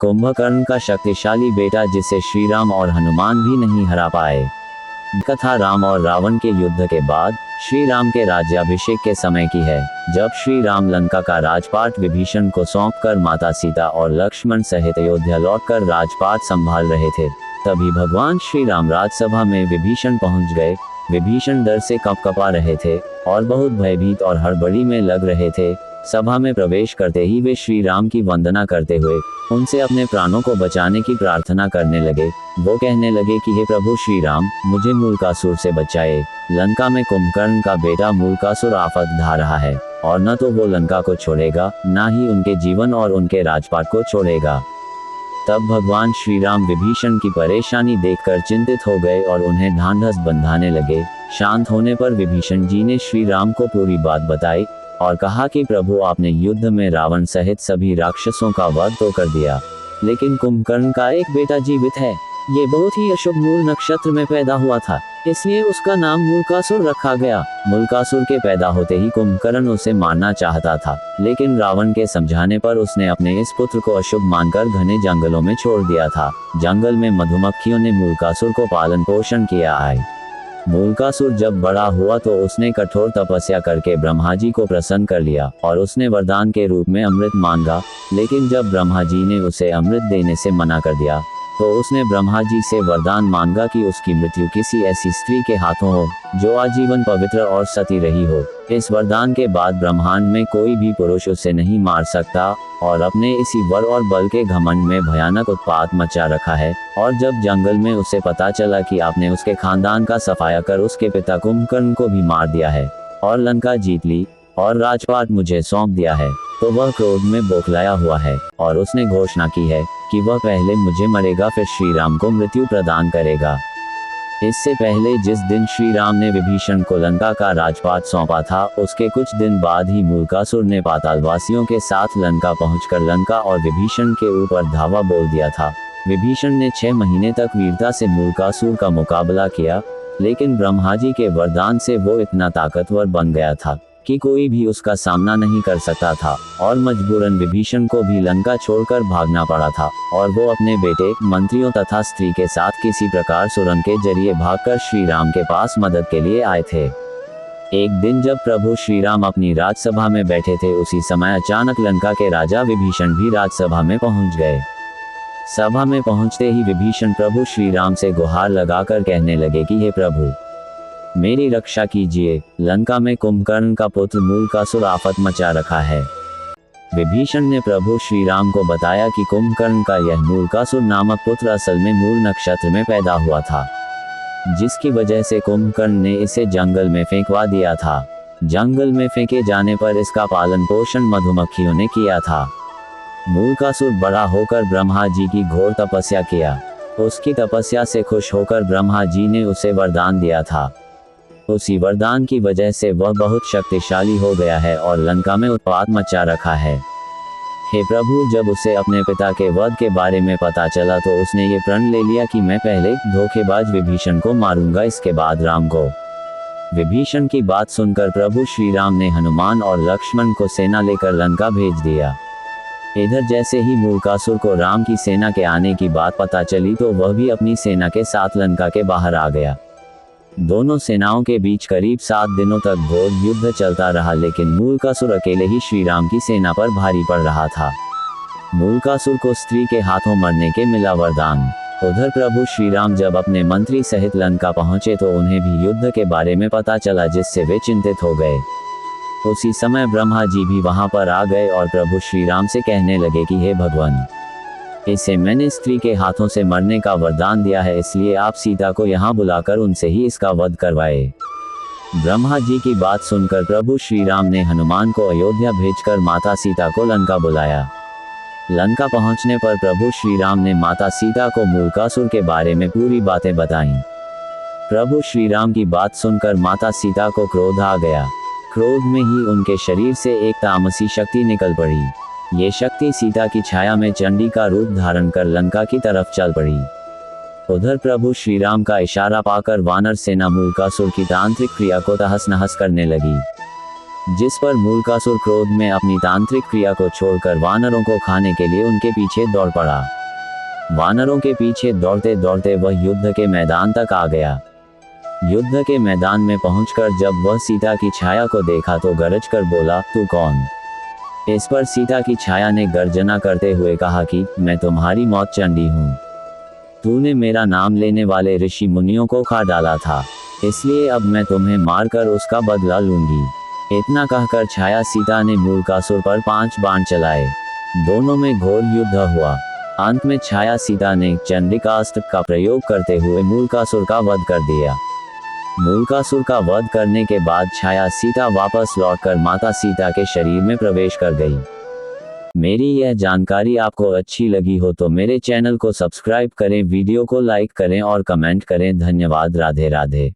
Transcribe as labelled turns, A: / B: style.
A: कुंभकर्ण का शक्तिशाली बेटा जिसे श्री राम और हनुमान भी नहीं हरा पाए। कथा राम और रावण के युद्ध के बाद श्री राम के राज्याभिषेक के समय की है, जब श्री राम लंका का राजपाट विभीषण को सौंपकर माता सीता और लक्ष्मण सहित अयोध्या लौटकर राजपाट संभाल रहे थे। तभी भगवान श्री राम राजसभा में विभीषण पहुंच गए। विभीषण डर से कँपकँपा रहे थे और बहुत भयभीत और हड़बड़ी में लग रहे थे। सभा में प्रवेश करते ही वे श्री राम की वंदना करते हुए उनसे अपने प्राणों को बचाने की प्रार्थना करने लगे। वो कहने लगे कि हे प्रभु श्री राम, मुझे मूलकासुर से बचाए। लंका में कुंभकर्ण का बेटा मूलकासुर आफत ढा रहा है और न तो वो लंका को छोड़ेगा, न ही उनके जीवन और उनके राजपाट को छोड़ेगा। तब भगवान श्री राम विभीषण की परेशानी देखकर चिंतित हो गए और उन्हें ढांढस बंधाने लगे। शांत होने पर विभीषण जी ने श्री राम को पूरी बात बताई और कहा कि प्रभु, आपने युद्ध में रावण सहित सभी राक्षसों का वध तो कर दिया, लेकिन कुंभकर्ण का एक बेटा जीवित है। ये बहुत ही अशुभ मूल नक्षत्र में पैदा हुआ था, इसलिए उसका नाम मूलकासुर रखा गया। मूलकासुर के पैदा होते ही कुंभकर्ण उसे मारना चाहता था, लेकिन रावण के समझाने पर उसने अपने इस पुत्र को अशुभ मानकर घने जंगलों में छोड़ दिया था। जंगल में मधुमक्खियों ने मूलकासुर को पालन पोषण किया है। मूलकासुर जब बड़ा हुआ तो उसने कठोर तपस्या करके ब्रह्मा जी को प्रसन्न कर लिया और उसने वरदान के रूप में अमृत मांगा। लेकिन जब ब्रह्मा जी ने उसे अमृत देने से मना कर दिया तो उसने ब्रह्मा जी से वरदान मांगा कि उसकी मृत्यु किसी ऐसी स्त्री के हाथों हो जो आजीवन पवित्र और सती रही हो। इस वरदान के बाद ब्रह्मांड में कोई भी पुरुष उसे नहीं मार सकता और अपने इसी वर और बल के घमंड में भयानक उत्पात मचा रखा है। और जब जंगल में उसे पता चला कि आपने उसके खानदान का सफाया कर उसके पिता कुंभकर्ण को भी मार दिया है और लंका जीत ली और राजपाट मुझे सौंप दिया है, तो वह क्रोध में बौखलाया हुआ है और उसने घोषणा की है कि वह पहले मुझे मरेगा फिर श्री राम को मृत्यु प्रदान करेगा। इससे पहले जिस दिन श्री राम ने विभीषण को लंका का राजपाट सौंपा था, उसके कुछ दिन बाद ही मूलकासुर ने पातालवासियों के साथ लंका पहुंचकर लंका और विभीषण के ऊपर धावा बोल दिया था। विभीषण ने 6 महीने तक वीरता से मूलकासुर का मुकाबला किया, लेकिन ब्रह्मा जी के वरदान से वो इतना ताकतवर बन गया था कि कोई भी उसका सामना नहीं कर सकता था और मजबूरन विभीषण को भी लंका छोड़कर भागना पड़ा था और वो अपने बेटे, मंत्रियों तथा स्त्री के साथ किसी प्रकार सुरंग के जरिए भागकर श्री राम के पास मदद के लिए आए थे। एक दिन जब प्रभु श्री राम अपनी राजसभा में बैठे थे, उसी समय अचानक लंका के राजा विभीषण भी राजसभा में पहुंच गए। सभा में पहुंचते ही विभीषण प्रभु श्री राम से गुहार लगाकर कहने लगे कि हे प्रभु, मेरी रक्षा कीजिए। लंका में कुंभकर्ण का पुत्र मूलकासुर आफत मचा रखा है। विभीषण ने प्रभु श्री राम को बताया कि कुंभकर्ण का यह मूलकासुर नामक पुत्र असल में मूल नक्षत्र में पैदा हुआ था, जिसकी वजह से कुंभकर्ण ने इसे जंगल में फेंकवा दिया था। जंगल में फेंके जाने पर इसका पालन पोषण मधुमक्खियों ने किया था। मूलकासुर बड़ा होकर ब्रह्मा जी की घोर तपस्या किया। उसकी तपस्या से खुश होकर ब्रह्मा जी ने उसे वरदान दिया था। उसी वरदान की वजह से वह बहुत शक्तिशाली हो गया है और लंका में उत्पात मचा रखा है। हे प्रभु, जब उसे अपने पिता के वध के बारे में पता चला तो उसने ये प्रण ले लिया कि मैं पहले धोखेबाज विभीषण को मारूंगा, इसके बाद राम को। विभीषण की बात सुनकर प्रभु श्री राम ने हनुमान और लक्ष्मण को सेना लेकर लंका भेज दिया। इधर जैसे ही मूलकासुर को राम की सेना के आने की बात पता चली तो वह भी अपनी सेना के साथ लंका के बाहर आ गया। दोनों सेनाओं के बीच करीब 7 दिनों तक घोर युद्ध चलता रहा, लेकिन मूलकासुर अकेले ही श्री राम की सेना पर भारी पड़ रहा था। मूलकासुर को स्त्री के हाथों मरने के मिला वरदान। उधर प्रभु श्री राम जब अपने मंत्री सहित लंका पहुंचे तो उन्हें भी युद्ध के बारे में पता चला, जिससे वे चिंतित हो गए। उसी समय ब्रह्मा जी भी वहां पर आ गए और प्रभु श्री राम से कहने लगे कि हे भगवान, इसे मैंने स्त्री के हाथों से मरने का वरदान दिया है, इसलिए आप सीता को यहाँ बुलाकर उनसे ही इसका वध करवाए। ब्रह्मा जी की बात सुनकर प्रभु श्री राम ने हनुमान को अयोध्या भेजकर माता सीता को लंका बुलाया। लंका पहुंचने पर प्रभु श्री राम ने माता सीता को मूलकासुर के बारे में पूरी बातें बताईं। प्रभु श्री राम की बात सुनकर माता सीता को क्रोध आ गया। क्रोध में ही उनके शरीर से एक तामसी शक्ति निकल पड़ी। ये शक्ति सीता की छाया में चंडी का रूप धारण कर लंका की तरफ चल पड़ी। उधर प्रभु श्री राम का इशारा पाकर वानर सेना मूलकासुर की तांत्रिक क्रिया को तहस नहस करने लगी। जिस पर मूलकासुर क्रोध में अपनी तांत्रिक क्रिया को छोड़कर वानरों को खाने के लिए उनके पीछे दौड़ पड़ा। वानरों के पीछे दौड़ते दौड़ते वह युद्ध के मैदान तक आ गया। युद्ध के मैदान में पहुंचकर जब वह सीता की छाया को देखा तो गरज कर बोला, तू कौन? इस पर सीता की छाया ने गर्जना करते हुए कहा कि मैं तुम्हारी मौत चंडी हूँ। तूने मेरा नाम लेने वाले ऋषि मुनियों को खा डाला था, इसलिए अब मैं तुम्हें मारकर उसका बदला लूंगी। इतना कहकर छाया सीता ने मूलकासुर पर 5 बाण चलाए। दोनों में घोर युद्ध हुआ। अंत में छाया सीता ने चंडिकास्त्र का प्रयोग करते हुए मूलकासुर का वध कर दिया। मूलकासुर का वध करने के बाद छाया सीता वापस लौटकर माता सीता के शरीर में प्रवेश कर गई। मेरी यह जानकारी आपको अच्छी लगी हो तो मेरे चैनल को सब्सक्राइब करें, वीडियो को लाइक करें और कमेंट करें। धन्यवाद। राधे राधे।